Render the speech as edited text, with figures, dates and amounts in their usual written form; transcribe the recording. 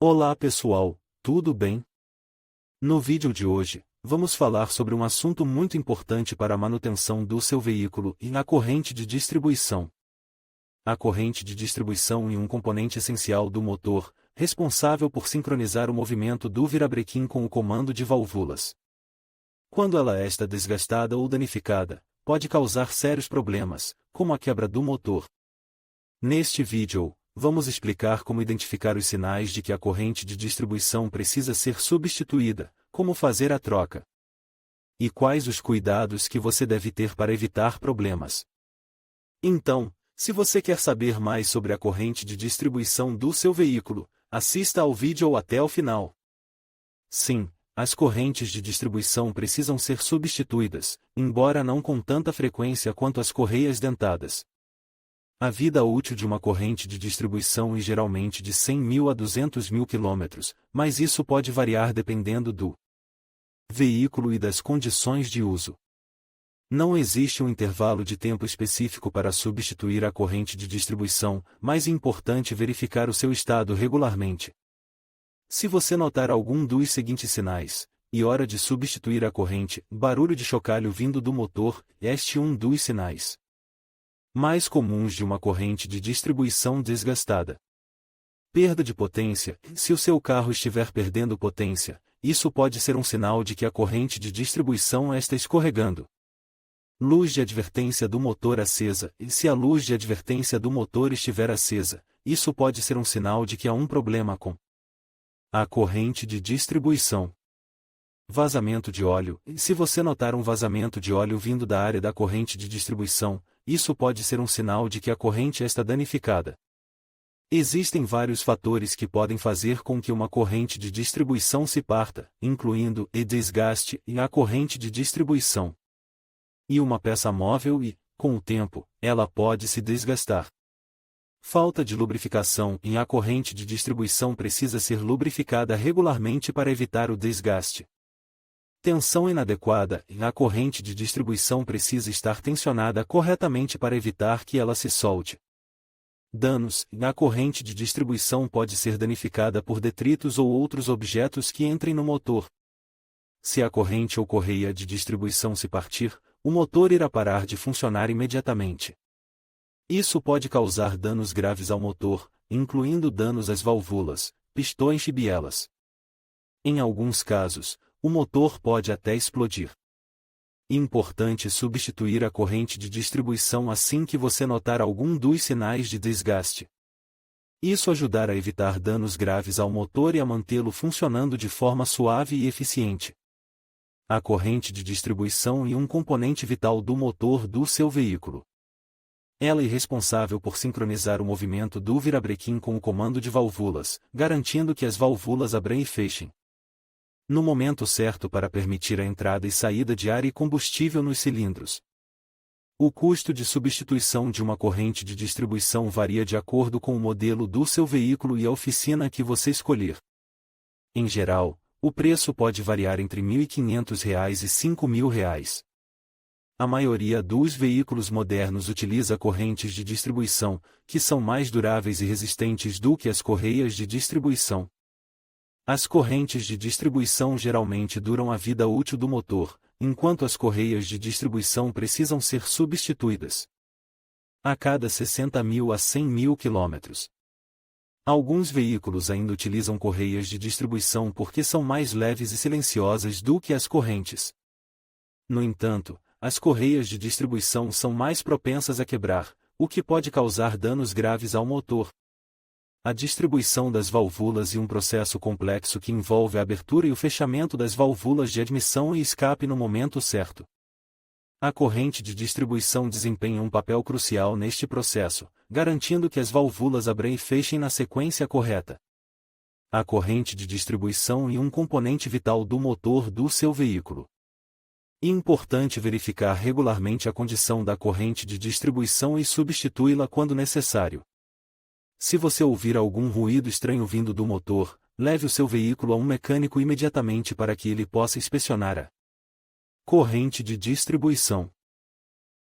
Olá pessoal, tudo bem? No vídeo de hoje, vamos falar sobre um assunto muito importante para a manutenção do seu veículo e a corrente de distribuição. A corrente de distribuição é um componente essencial do motor, responsável por sincronizar o movimento do virabrequim com o comando de válvulas. Quando ela está desgastada ou danificada, pode causar sérios problemas, como a quebra do motor. Neste vídeo, vamos explicar como identificar os sinais de que a corrente de distribuição precisa ser substituída, como fazer a troca, e quais os cuidados que você deve ter para evitar problemas. Então, se você quer saber mais sobre a corrente de distribuição do seu veículo, assista ao vídeo até o final. Sim, as correntes de distribuição precisam ser substituídas, embora não com tanta frequência quanto as correias dentadas. A vida útil de uma corrente de distribuição é geralmente de 100.000 a 200.000 km, mas isso pode variar dependendo do veículo e das condições de uso. Não existe um intervalo de tempo específico para substituir a corrente de distribuição, mas é importante verificar o seu estado regularmente. Se você notar algum dos seguintes sinais, e hora de substituir a corrente, barulho de chocalho vindo do motor, este é um dos sinais mais comuns de uma corrente de distribuição desgastada. Perda de potência. Se o seu carro estiver perdendo potência, isso pode ser um sinal de que a corrente de distribuição está escorregando. Luz de advertência do motor acesa. Se a luz de advertência do motor estiver acesa, isso pode ser um sinal de que há um problema com a corrente de distribuição. Vazamento de óleo. Se você notar um vazamento de óleo vindo da área da corrente de distribuição, isso pode ser um sinal de que a corrente está danificada. Existem vários fatores que podem fazer com que uma corrente de distribuição se parta, incluindo o desgaste e a corrente de distribuição. E uma peça móvel e, com o tempo, ela pode se desgastar. Falta de lubrificação e a corrente de distribuição precisa ser lubrificada regularmente para evitar o desgaste. Tensão inadequada e a corrente de distribuição precisa estar tensionada corretamente para evitar que ela se solte. Danos. A corrente de distribuição pode ser danificada por detritos ou outros objetos que entrem no motor. Se a corrente ou correia de distribuição se partir, o motor irá parar de funcionar imediatamente. Isso pode causar danos graves ao motor, incluindo danos às válvulas, pistões e bielas. Em alguns casos, o motor pode até explodir. Importante substituir a corrente de distribuição assim que você notar algum dos sinais de desgaste. Isso ajudará a evitar danos graves ao motor e a mantê-lo funcionando de forma suave e eficiente. A corrente de distribuição é um componente vital do motor do seu veículo. Ela é responsável por sincronizar o movimento do virabrequim com o comando de válvulas, garantindo que as válvulas abrem e fechem no momento certo para permitir a entrada e saída de ar e combustível nos cilindros. O custo de substituição de uma corrente de distribuição varia de acordo com o modelo do seu veículo e a oficina que você escolher. Em geral, o preço pode variar entre R$ 1.500 e R$ 5.000. A maioria dos veículos modernos utiliza correntes de distribuição, que são mais duráveis e resistentes do que as correias de distribuição. As correntes de distribuição geralmente duram a vida útil do motor, enquanto as correias de distribuição precisam ser substituídas a cada 60.000 a 100.000 km. Alguns veículos ainda utilizam correias de distribuição porque são mais leves e silenciosas do que as correntes. No entanto, as correias de distribuição são mais propensas a quebrar, o que pode causar danos graves ao motor. A distribuição das válvulas é um processo complexo que envolve a abertura e o fechamento das válvulas de admissão e escape no momento certo. A corrente de distribuição desempenha um papel crucial neste processo, garantindo que as válvulas abrem e fechem na sequência correta. A corrente de distribuição é um componente vital do motor do seu veículo. É importante verificar regularmente a condição da corrente de distribuição e substituí-la quando necessário. Se você ouvir algum ruído estranho vindo do motor, leve o seu veículo a um mecânico imediatamente para que ele possa inspecionar a corrente de distribuição.